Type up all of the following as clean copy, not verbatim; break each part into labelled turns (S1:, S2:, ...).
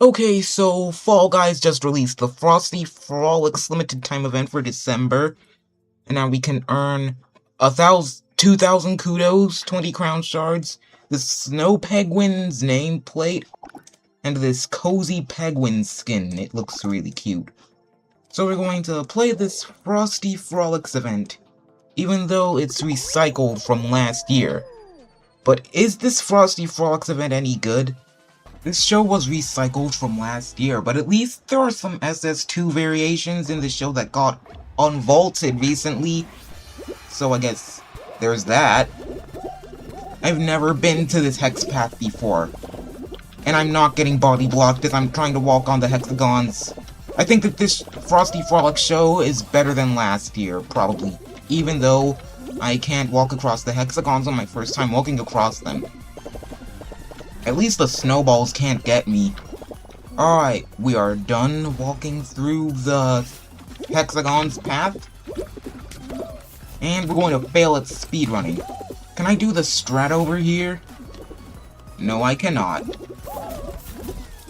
S1: Okay, so Fall Guys just released the Frosty Frolics limited time event for December, and now we can earn 2,000 kudos, 20 crown shards, the Snow Penguin's nameplate, and this cozy penguin skin. It looks really cute. So we're going to play this Frosty Frolics event, even though it's recycled from last year. But is this Frosty Frolics event any good? This show was recycled from last year, but at least there are some SS2 variations in the show that got unvaulted recently. So I guess there's that. I've never been to this hex path before. And I'm not getting body blocked as I'm trying to walk on the hexagons. I think that this Frosty Frolic show is better than last year, probably. Even though I can't walk across the hexagons on my first time walking across them. At least the snowballs can't get me. Alright, we are done walking through the hexagon's path. And we're going to fail at speedrunning. Can I do the strat over here? No, I cannot.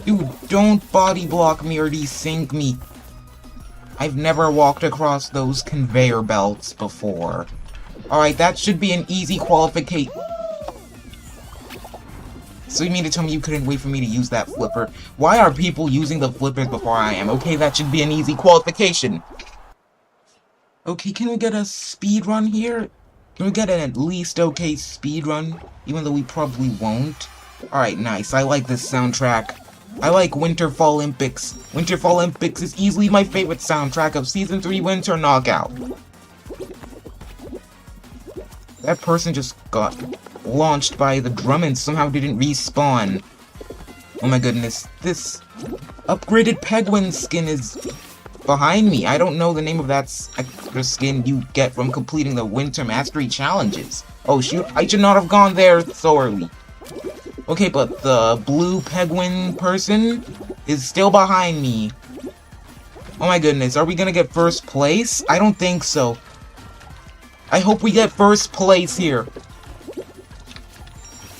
S1: Dude, don't body block me or desync me. I've never walked across those conveyor belts before. Alright, that should be an easy qualification. So you mean to tell me you couldn't wait for me to use that flipper? Why are people using the flippers before I am? Okay, that should be an easy qualification. Okay, can we get a speed run here? Can we get an at least okay speed run? Even though we probably won't. Alright, nice. I like this soundtrack. I like Winterfall Olympics. Winterfall Olympics is easily my favorite soundtrack of Season 3 Winter Knockout. That person just got launched by the drum and somehow didn't respawn. Oh my goodness, this upgraded penguin skin is behind me. I don't know the name of that extra skin you get from completing the Winter Mastery challenges. Oh shoot, I should not have gone there so early. Okay, but the blue penguin person is still behind me. Oh my goodness, are we gonna get first place? I don't think so. I hope we get first place here.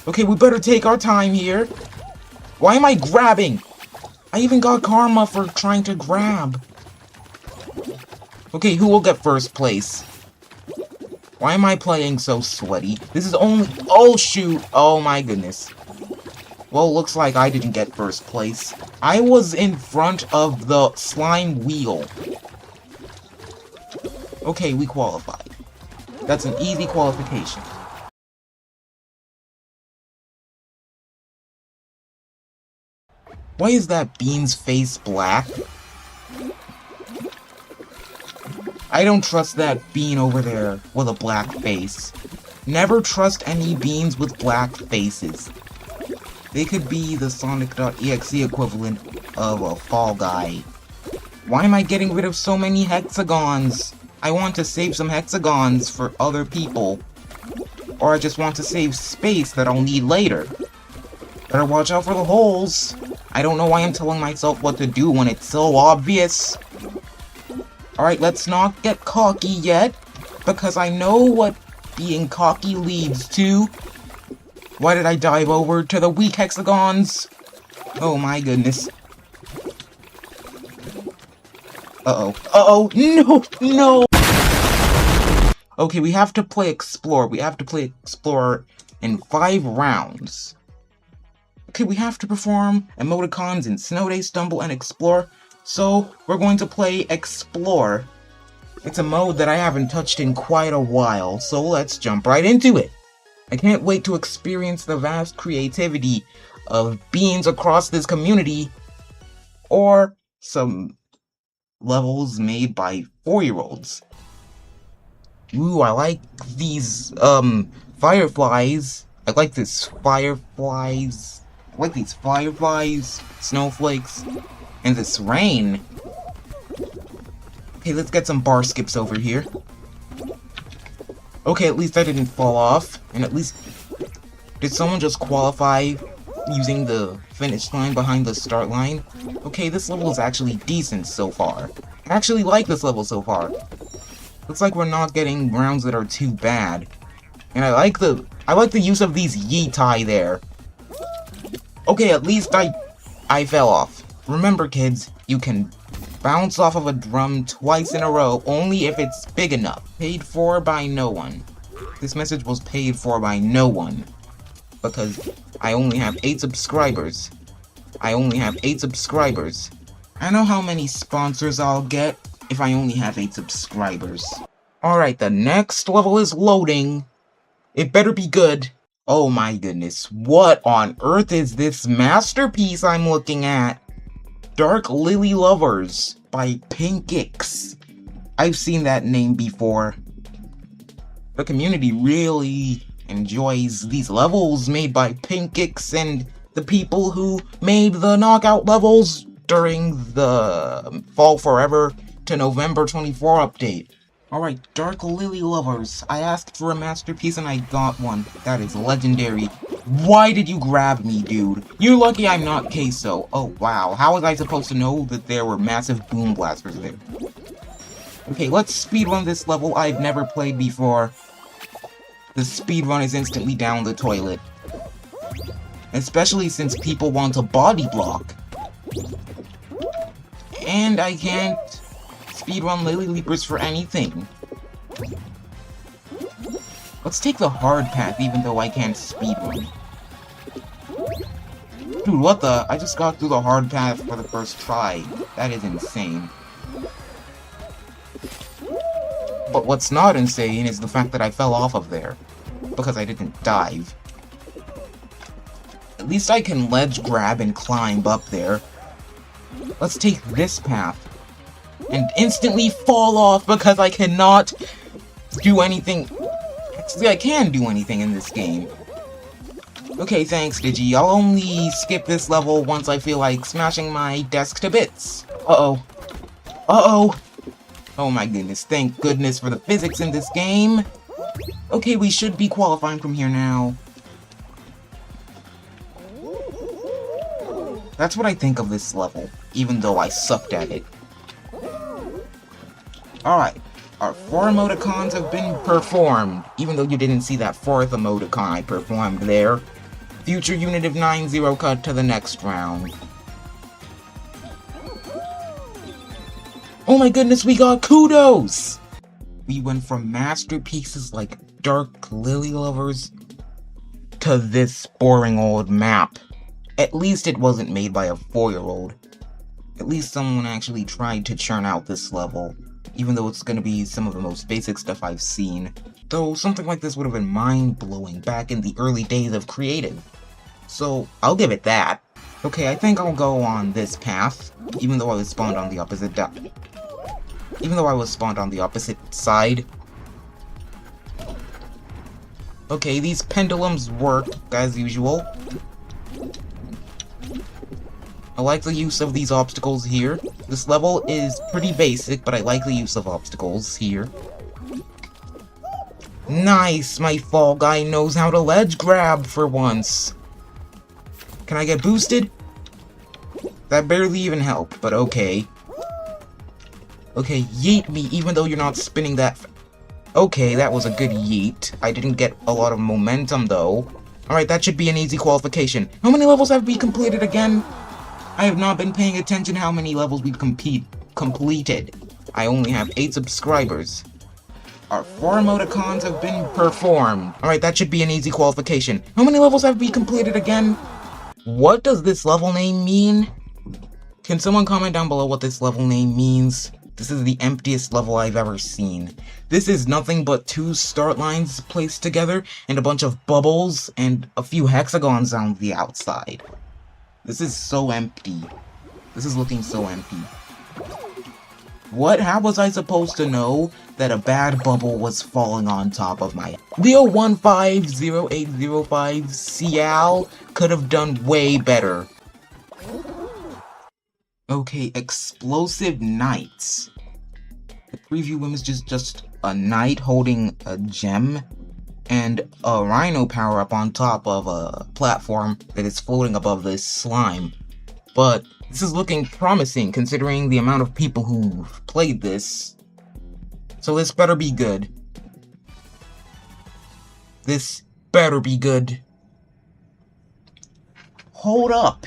S1: Okay, we better take our time here. Why am I grabbing? I even got karma for trying to grab. Okay, who will get first place? Why am I playing so sweaty? This is only... Oh, shoot. Oh, my goodness. Well, looks like I didn't get first place. I was in front of the slime wheel. Okay, we qualified. That's an easy qualification. Why is that bean's face black? I don't trust that bean over there with a black face. Never trust any beans with black faces. They could be the Sonic.exe equivalent of a Fall Guy. Why am I getting rid of so many hexagons? I want to save some hexagons for other people. Or I just want to save space that I'll need later. Better watch out for the holes. I don't know why I'm telling myself what to do when it's so obvious. Alright, let's not get cocky yet, because I know what being cocky leads to. Why did I dive over to the weak hexagons? Oh my goodness. Uh-oh. Uh-oh! No! No! Okay, we have to play Explore. We have to play Explorer in 5 rounds. Okay, we have to perform emoticons in Snow Day, Stumble, and Explore. So, we're going to play Explore. It's a mode that I haven't touched in quite a while, so let's jump right into it. I can't wait to experience the vast creativity of beings across this community, or some levels made by 4-year-olds. Ooh, I like these, fireflies. I like these fireflies, snowflakes, and this rain. Okay, let's get some bar skips over here. Okay, at least I didn't fall off, and at least... Did someone just qualify using the finish line behind the start line? Okay, this level is actually decent so far. I actually like this level so far. Looks like we're not getting rounds that are too bad. And I like the use of these yeetai there. Okay, at least I fell off. Remember kids, you can bounce off of a drum twice in a row only if it's big enough. Paid for by no one. This message was paid for by no one. Because I only have 8 subscribers. I only have 8 subscribers. I know how many sponsors I'll get if I only have 8 subscribers. Alright, the next level is loading. It better be good. Oh my goodness, what on earth is this masterpiece I'm looking at? Dark Lily Lovers by Pinkix. I've seen that name before. The community really enjoys these levels made by Pinkix and the people who made the knockout levels during the Fall Forever to November 24 update. Alright, Dark Lily Lovers. I asked for a masterpiece and I got one. That is legendary. Why did you grab me, dude? You're lucky I'm not Queso. Oh, wow. How was I supposed to know that there were massive boom blasters there? Okay, let's speedrun this level I've never played before. The speedrun is instantly down the toilet. Especially since people want a body block. And I can't speedrun Lily Leapers for anything. Let's take the hard path even though I can't speedrun. Dude, what the? I just got through the hard path for the first try. That is insane. But what's not insane is the fact that I fell off of there. Because I didn't dive. At least I can ledge grab and climb up there. Let's take this path. And instantly fall off because I cannot do anything. Actually, I can do anything in this game. Okay, thanks, Digi. I'll only skip this level once I feel like smashing my desk to bits. Uh-oh. Uh-oh. Oh my goodness, thank goodness for the physics in this game. Okay, we should be qualifying from here now. That's what I think of this level, even though I sucked at it. Alright, our 4 emoticons have been performed, even though you didn't see that 4th emoticon I performed there. Future unit of 9-0 cut to the next round. Oh my goodness, we got kudos! We went from masterpieces like Dark Lily Lovers to this boring old map. At least it wasn't made by a 4-year-old. At least someone actually tried to churn out this level, even though it's gonna be some of the most basic stuff I've seen. Though something like this would have been mind-blowing back in the early days of creative. So, I'll give it that. Okay, I think I'll go on this path, even though I was spawned on the opposite side. Okay, these pendulums work, as usual. I like the use of these obstacles here. This level is pretty basic, but I like the use of obstacles here. Nice! My fall guy knows how to ledge grab for once. Can I get boosted? That barely even helped, but okay. Okay, yeet me even though you're not spinning that Okay, that was a good yeet. I didn't get a lot of momentum though. Alright, that should be an easy qualification. How many levels have we completed again? I have not been paying attention how many levels we've completed. I only have 8 subscribers. Our 4 emoticons have been performed. Alright, that should be an easy qualification. How many levels have we completed again? What does this level name mean? Can someone comment down below what this level name means? This is the emptiest level I've ever seen. This is nothing but 2 start lines placed together and a bunch of bubbles and a few hexagons on the outside. This is so empty. This is looking so empty. What? How was I supposed to know that a bad bubble was falling on top of my... Leo150805 Cial could have done way better. Okay, Explosive Knights. The preview image is just a knight holding a gem and a rhino power-up on top of a platform that is floating above this slime. But this is looking promising considering the amount of people who've played this. So this better be good. This better be good. Hold up.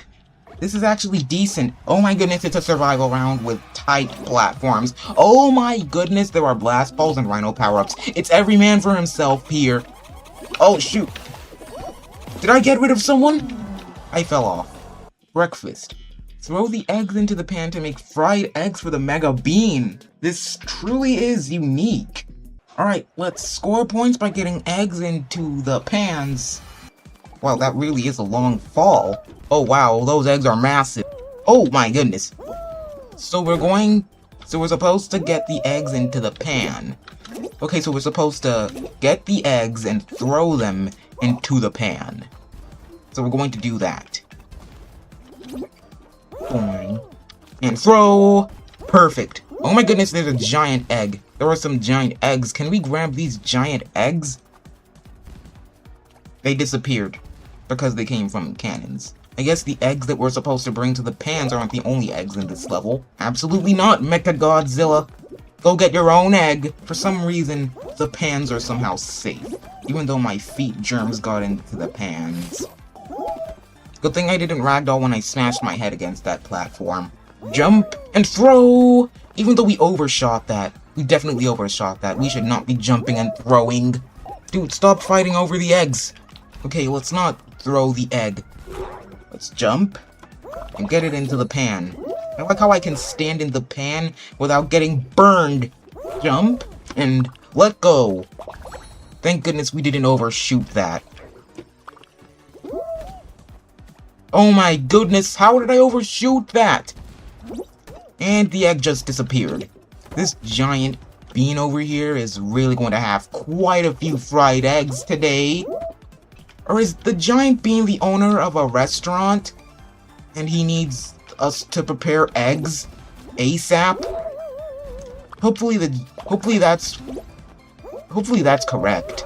S1: This is actually decent. Oh my goodness, it's a survival round with tight platforms. Oh my goodness, there are blast balls and rhino power-ups. It's every man for himself here. Oh shoot. Did I get rid of someone? I fell off. Breakfast. Throw the eggs into the pan to make fried eggs for the Mega Bean. This truly is unique. Alright, let's score points by getting eggs into the pans. Wow, that really is a long fall. Oh wow, those eggs are massive. Oh my goodness. So we're supposed to get the eggs into the pan. Okay, so we're supposed to get the eggs and throw them into the pan. So we're going to do that. Boing. And throw. Perfect. Oh my goodness, there's a giant egg. There are some giant eggs. Can we grab these giant eggs? They disappeared because they came from cannons. I guess the eggs that we're supposed to bring to the pans aren't the only eggs in this level. Absolutely not, Mechagodzilla. Go get your own egg. For some reason, the pans are somehow safe, even though my feet germs got into the pans. Good thing I didn't ragdoll when I smashed my head against that platform. Jump and throw! Even though we overshot that. We definitely overshot that. We should not be jumping and throwing. Dude, stop fighting over the eggs. Okay, let's not throw the egg. Let's jump and get it into the pan. I like how I can stand in the pan without getting burned. Jump and let go. Thank goodness we didn't overshoot that. Oh my goodness, how did I overshoot that? And the egg just disappeared. This giant bean over here is really going to have quite a few fried eggs today. Or is the giant bean the owner of a restaurant? And he needs us to prepare eggs ASAP? Hopefully that's correct.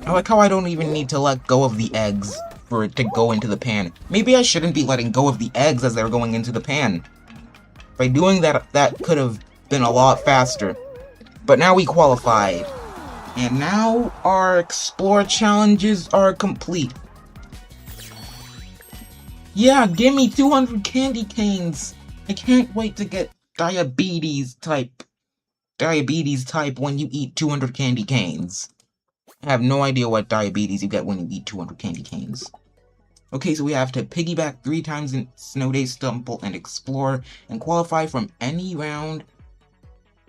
S1: I like how I don't even need to let go of the eggs for it to go into the pan. Maybe I shouldn't be letting go of the eggs as they're going into the pan. By doing that, that could have been a lot faster. But now we qualified. And now our explore challenges are complete. Yeah, give me 200 candy canes. I can't wait to get diabetes type when you eat 200 candy canes. I have no idea what diabetes you get when you eat 200 candy canes. Okay, so we have to piggyback 3 times in Snow Day Stumble and explore and qualify from any round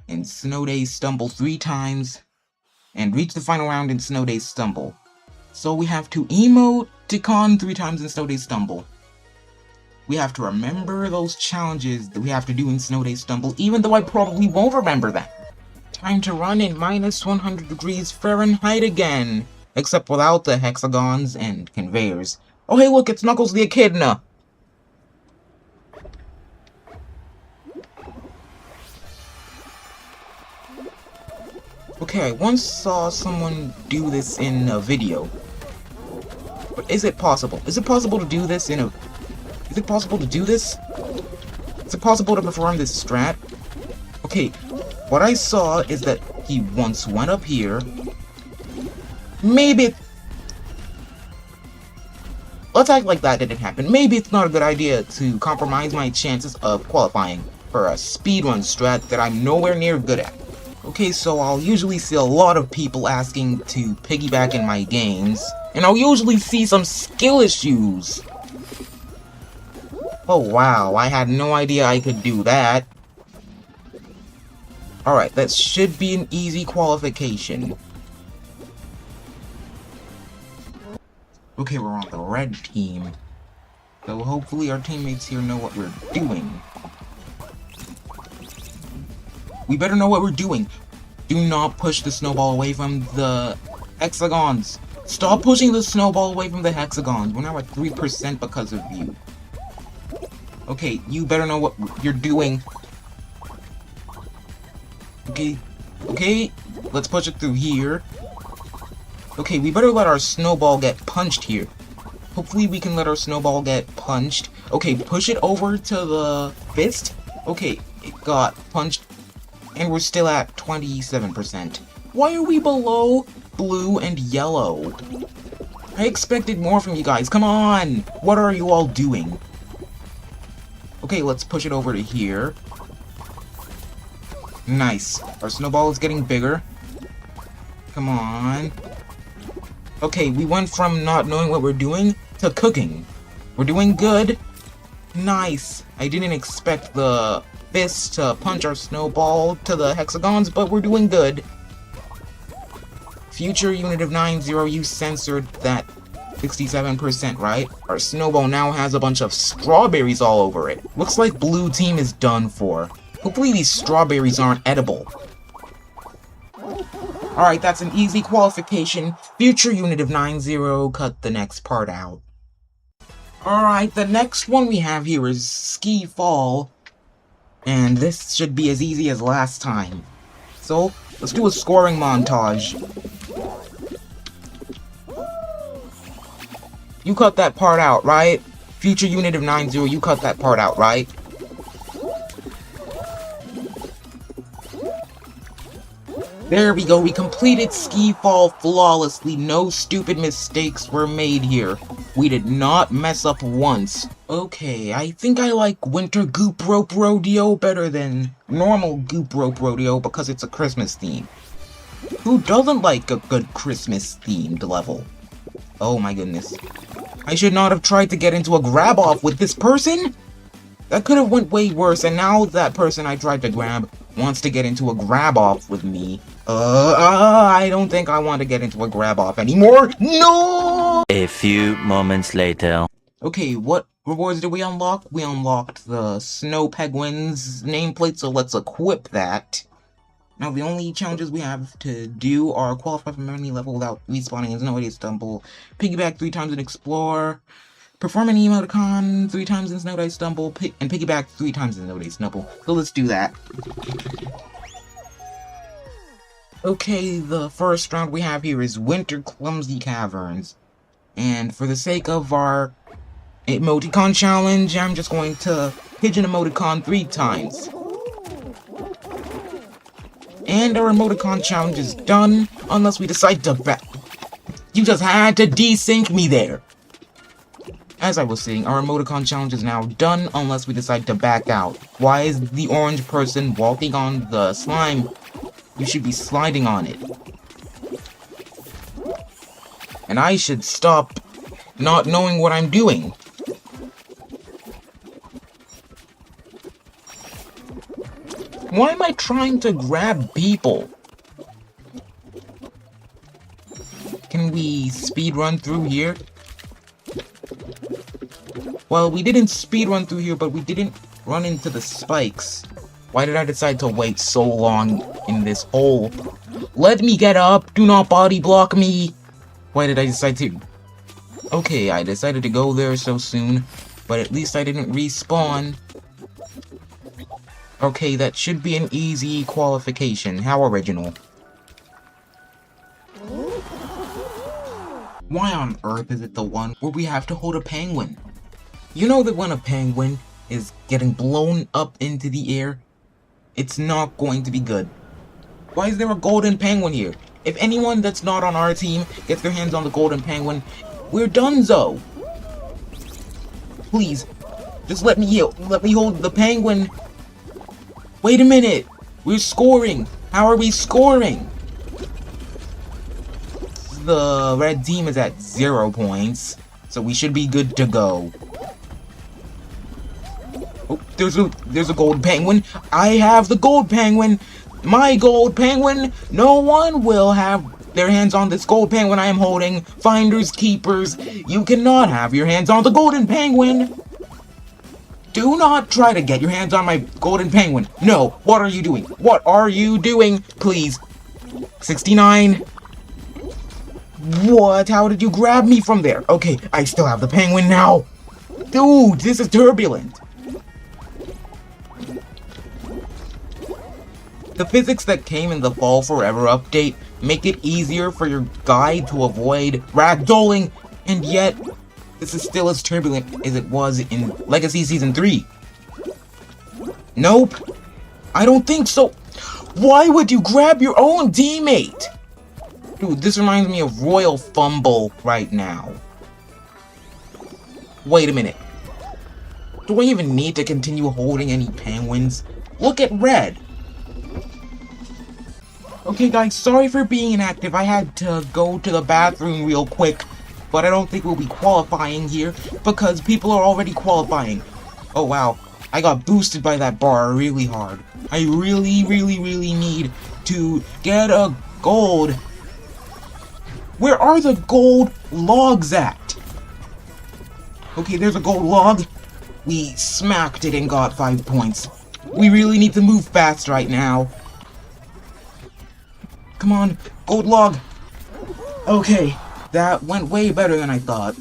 S1: in Snow Day Stumble 3 times and reach the final round in Snow Day Stumble. So we have to emoticon 3 times in Snow Day Stumble. We have to remember those challenges that we have to do in Snow Day Stumble, even though I probably won't remember them. Time to run in minus 100 degrees Fahrenheit again, except without the hexagons and conveyors. Oh hey look, it's Knuckles the Echidna! Okay, I once saw someone do this in a video. But is it possible? Is it possible to do this in a... Is it possible to do this? Is it possible to perform this strat? Okay, what I saw is that he once went up here. Maybe... Let's act like that didn't happen. Maybe it's not a good idea to compromise my chances of qualifying for a speedrun strat that I'm nowhere near good at. Okay, so I'll usually see a lot of people asking to piggyback in my games, and I'll usually see some skill issues. Oh wow, I had no idea I could do that. Alright, that should be an easy qualification. Okay, we're on the red team. So hopefully our teammates here know what we're doing. We better know what we're doing. Do not push the snowball away from the hexagons. Stop pushing the snowball away from the hexagons. We're now at 3% because of you. Okay, you better know what you're doing. Okay, let's push it through here. Okay, we better let our snowball get punched here. Hopefully we can let our snowball get punched. Okay, push it over to the fist. Okay, it got punched. And we're still at 27%. Why are we below blue and yellow? I expected more from you guys. Come on! What are you all doing? Okay, let's push it over to here. Nice. Our snowball is getting bigger. Come on. Okay, we went from not knowing what we're doing to cooking. We're doing good. Nice. I didn't expect the fist to punch our snowball to the hexagons, but we're doing good. Future unit of 90, you censored that 67%, right? Our snowball now has a bunch of strawberries all over it. Looks like blue team is done for. Hopefully these strawberries aren't edible. Alright, that's an easy qualification. Future unit of 90, cut the next part out. Alright, the next one we have here is Ski Fall. And this should be as easy as last time. So, let's do a scoring montage. You cut that part out, right? Future unit of 90, you cut that part out, right? There we go, we completed Ski Fall flawlessly. No stupid mistakes were made here. We did not mess up once. Okay, I think I like Winter Goop Rope Rodeo better than normal Goop Rope Rodeo because it's a Christmas theme. Who doesn't like a good Christmas themed level? Oh my goodness. I should not have tried to get into a grab-off with this person? That could have went way worse, and now that person I tried to grab wants to get into a grab-off with me. I don't think I want to get into a grab-off anymore. No!
S2: A few moments later.
S1: Okay, what rewards did we unlock? We unlocked the Snow Penguins nameplate, so let's equip that. Now, the only challenges we have to do are qualify for memory level without respawning in Snow Dice Stumble, piggyback 3 times in Explore, perform an emoticon 3 times in Snow Dice Stumble, and piggyback 3 times in Snow Dice Stumble. So let's do that. Okay, the first round we have here is Winter Clumsy Caverns. And for the sake of our emoticon challenge, I'm just going to pigeon emoticon 3 times. And our emoticon challenge is done, unless we decide to back. You just had to desync me there. As I was saying, our emoticon challenge is now done, unless we decide to back out. Why is the orange person walking on the slime? You should be sliding on it. And I should stop not knowing what I'm doing. Why am I trying to grab people? Can we speedrun through here? Well, we didn't speedrun through here, but we didn't run into the spikes. Why did I decide to wait so long in this hole? Let me get up! Do not body block me! Why did I decide to? Okay, I decided to go there so soon, but at least I didn't respawn. Okay, that should be an easy qualification. How original. Why on earth is it the one where we have to hold a penguin? You know that when a penguin is getting blown up into the air, it's not going to be good. Why is there a golden penguin here? If anyone that's not on our team gets their hands on the golden penguin, we're donezo. Please, just let me hold the penguin. Wait a minute! We're scoring! How are we scoring? The red team is at 0 points, so we should be good to go. Oh, there's a gold penguin. I have the gold penguin. My gold penguin. No one will have their hands on this gold penguin I am holding. Finders keepers. You cannot have your hands on the golden penguin. Do not try to get your hands on my golden penguin. No, what are you doing? What are you doing? Please. 69. What? How did you grab me from there? Okay, I still have the penguin now. Dude, this is turbulent. The physics that came in the Fall Forever update make it easier for your guy to avoid ragdolling, and yet this is still as turbulent as it was in Legacy Season 3. Nope. I don't think so. Why would you grab your own teammate? Dude, this reminds me of Royal Fumble right now. Wait a minute. Do I even need to continue holding any penguins? Look at red! Okay guys, sorry for being inactive. I had to go to the bathroom real quick. But I don't think we'll be qualifying here because people are already qualifying. Oh wow, I got boosted by that bar really hard. I really need to get a gold. Where are the gold logs at? Okay, there's a gold log. We smacked it and got 5 points. We really need to move fast right now. Come on, gold log. Okay, that went way better than I thought.